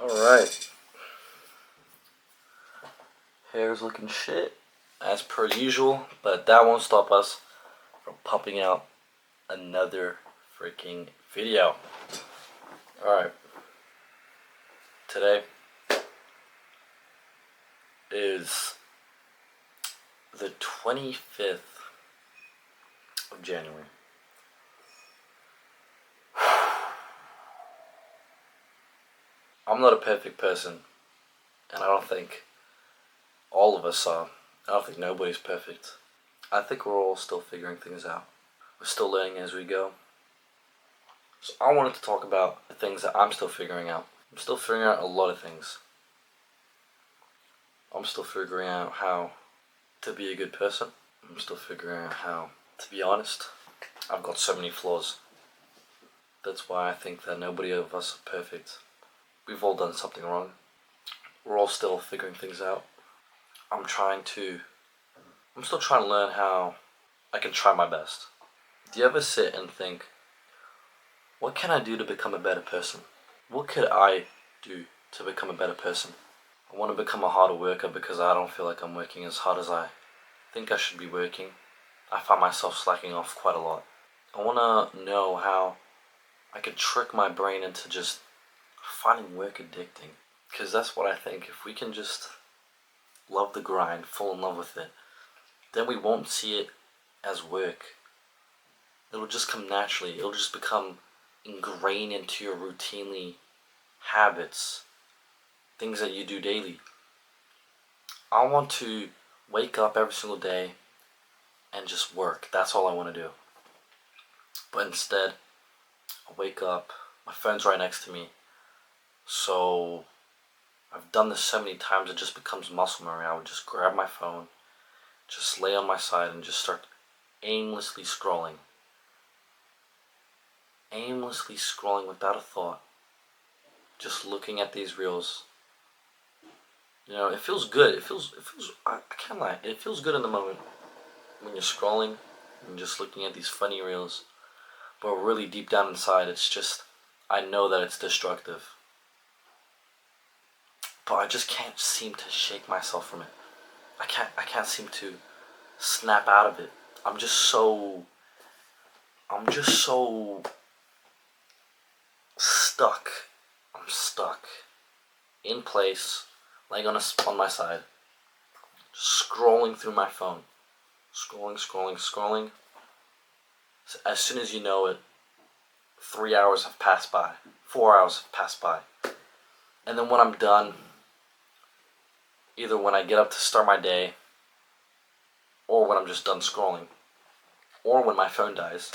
Alright, hair's looking shit as per usual, but that won't stop us from pumping out another freaking video. Alright, today is the 25th of January. I'm not a perfect person, and I don't think all of us are. I don't think nobody's perfect. I think we're all still figuring things out. We're still learning as we go. So I wanted to talk about the things that I'm still figuring out. I'm still figuring out a lot of things. I'm still figuring out how to be a good person. I'm still figuring out how to be honest. I've got so many flaws. That's why I think that nobody of us are perfect. We've all done something wrong. We're all still figuring things out. I'm still trying to learn how I can try my best. Do you ever sit and think, what can I do to become a better person? What could I do to become a better person? I want to become a harder worker because I don't feel like I'm working as hard as I think I should be working. I find myself slacking off quite a lot. I want to know how I could trick my brain into just finding work addicting. Because that's what I think. If we can just love the grind, fall in love with it, then we won't see it as work. It'll just come naturally. It'll just become ingrained into your routinely habits, things that you do daily. I want to wake up every single day and just work. That's all I want to do. But instead, I wake up, my phone's right next to me. So I've done this so many times it just becomes muscle memory. I would just grab my phone, just lay on my side and just start aimlessly scrolling. Aimlessly scrolling without a thought. Just looking at these reels. You know, it feels good. I can't lie. It feels good in the moment when you're scrolling and just looking at these funny reels. But really deep down inside, it's just, I know that it's destructive. But I just can't seem to shake myself from it. I can't seem to snap out of it. I'm just so stuck. I'm stuck in place, laying on my side, scrolling through my phone, scrolling. So as soon as you know it, 3 hours have passed by, 4 hours have passed by, and then when I'm done, either when I get up to start my day, or when I'm just done scrolling, or when my phone dies,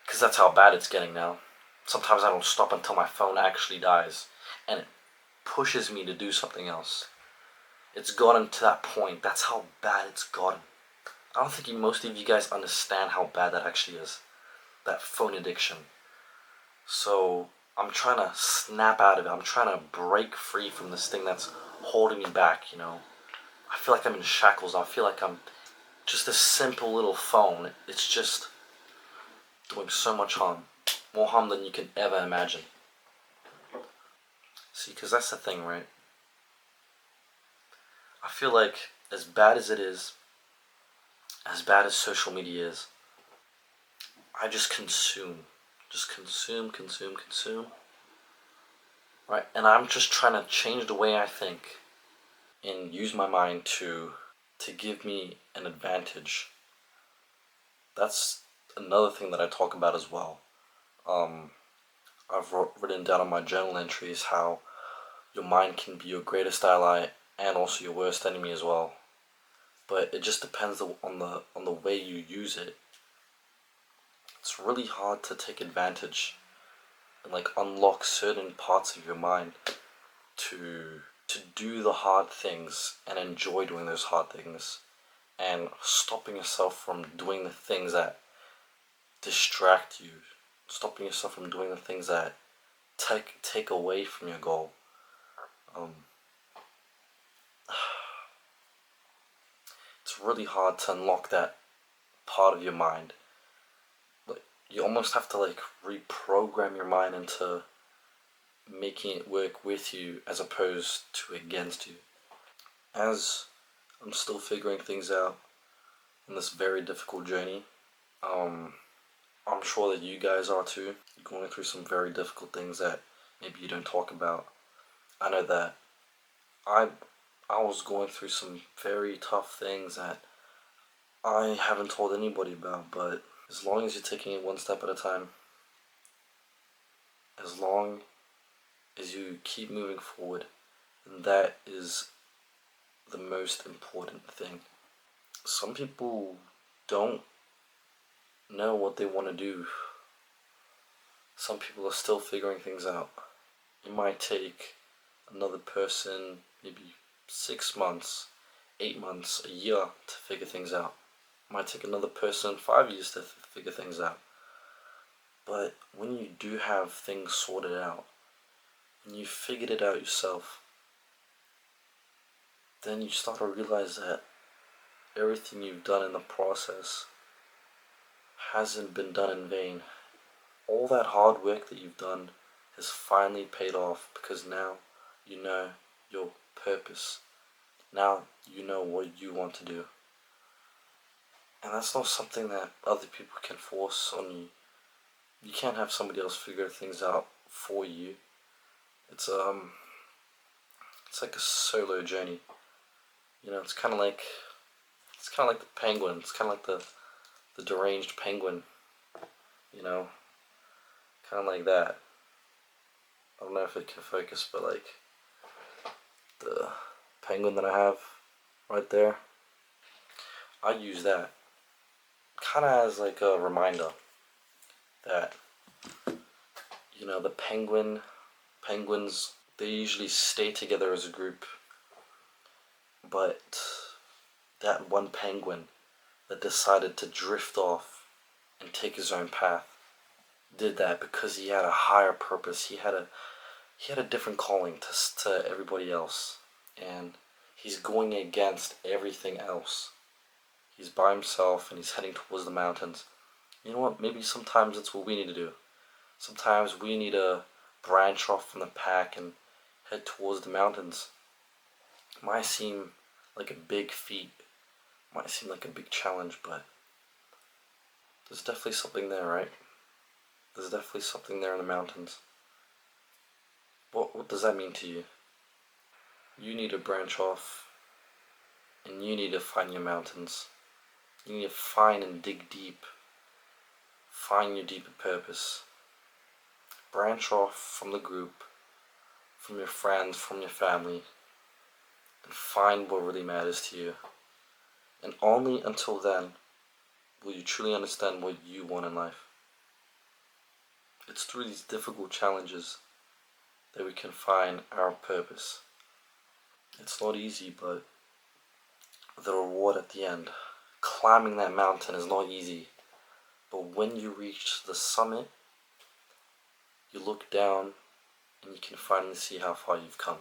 because that's how bad it's getting now. Sometimes I don't stop until my phone actually dies, and it pushes me to do something else. It's gotten to that point. That's how bad it's gotten. I don't think most of you guys understand how bad that actually is. That phone addiction. So I'm trying to snap out of it. I'm trying to break free from this thing that's holding me back, you know. I feel like I'm in shackles. I feel like I'm just a simple little phone. It's just doing so much harm. More harm than you can ever imagine. See, because that's the thing, right? I feel like as bad as it is, as bad as social media is, I just consume. Just consume. Right? And I'm just trying to change the way I think and use my mind to give me an advantage. That's another thing that I talk about as well. I've written down on my journal entries how your mind can be your greatest ally and also your worst enemy as well. But it just depends on the way you use it. It's really hard to take advantage and like unlock certain parts of your mind to do the hard things and enjoy doing those hard things, and stopping yourself from doing the things that distract you, stopping yourself from doing the things that take away from your goal. It's really hard to unlock that part of your mind. Like, you almost have to like reprogram your mind into making it work with you as opposed to against you. As I'm still figuring things out in this very difficult journey, I'm sure that you guys are too, going through some very difficult things that maybe you don't talk about. I know that I I was going through some very tough things that I haven't told anybody about, but as long as you're taking it one step at a time, as long as you keep moving forward, and that is the most important thing. Some people don't know what they want to do. Some people are still figuring things out. It might take another person maybe 6 months, 8 months, a year to figure things out. It might take another person 5 years to figure things out. But when you do have things sorted out, and you figured it out yourself, then you start to realize that everything you've done in the process hasn't been done in vain. All that hard work that you've done has finally paid off because now you know your purpose. Now you know what you want to do. And that's not something that other people can force on you. You can't have somebody else figure things out for you. It's like a solo journey. You know, it's kind of like the penguin. It's kind of like the deranged penguin. You know, kind of like that. I don't know if it can focus, but like the penguin that I have right there, I use that kind of as like a reminder that, you know, the penguins, they usually stay together as a group, but that one penguin that decided to drift off and take his own path did that because he had a higher purpose. He had a different calling to everybody else, and he's going against everything else. He's by himself and he's heading towards the mountains. You know what? Maybe sometimes that's what we need to do. Sometimes we need to branch off from the pack and head towards the mountains. It might seem like a big feat, might seem like a big challenge, but there's definitely something there, right? There's definitely something there in the mountains. What does that mean to you? You need to branch off, and you need to find your mountains. You need to find and dig deep. Find your deeper purpose. Branch off from the group, from your friends, from your family, and find what really matters to you. And only until then will you truly understand what you want in life. It's through these difficult challenges that we can find our purpose. It's not easy, but the reward at the end, climbing that mountain is not easy. But when you reach the summit, you look down and you can finally see how far you've come.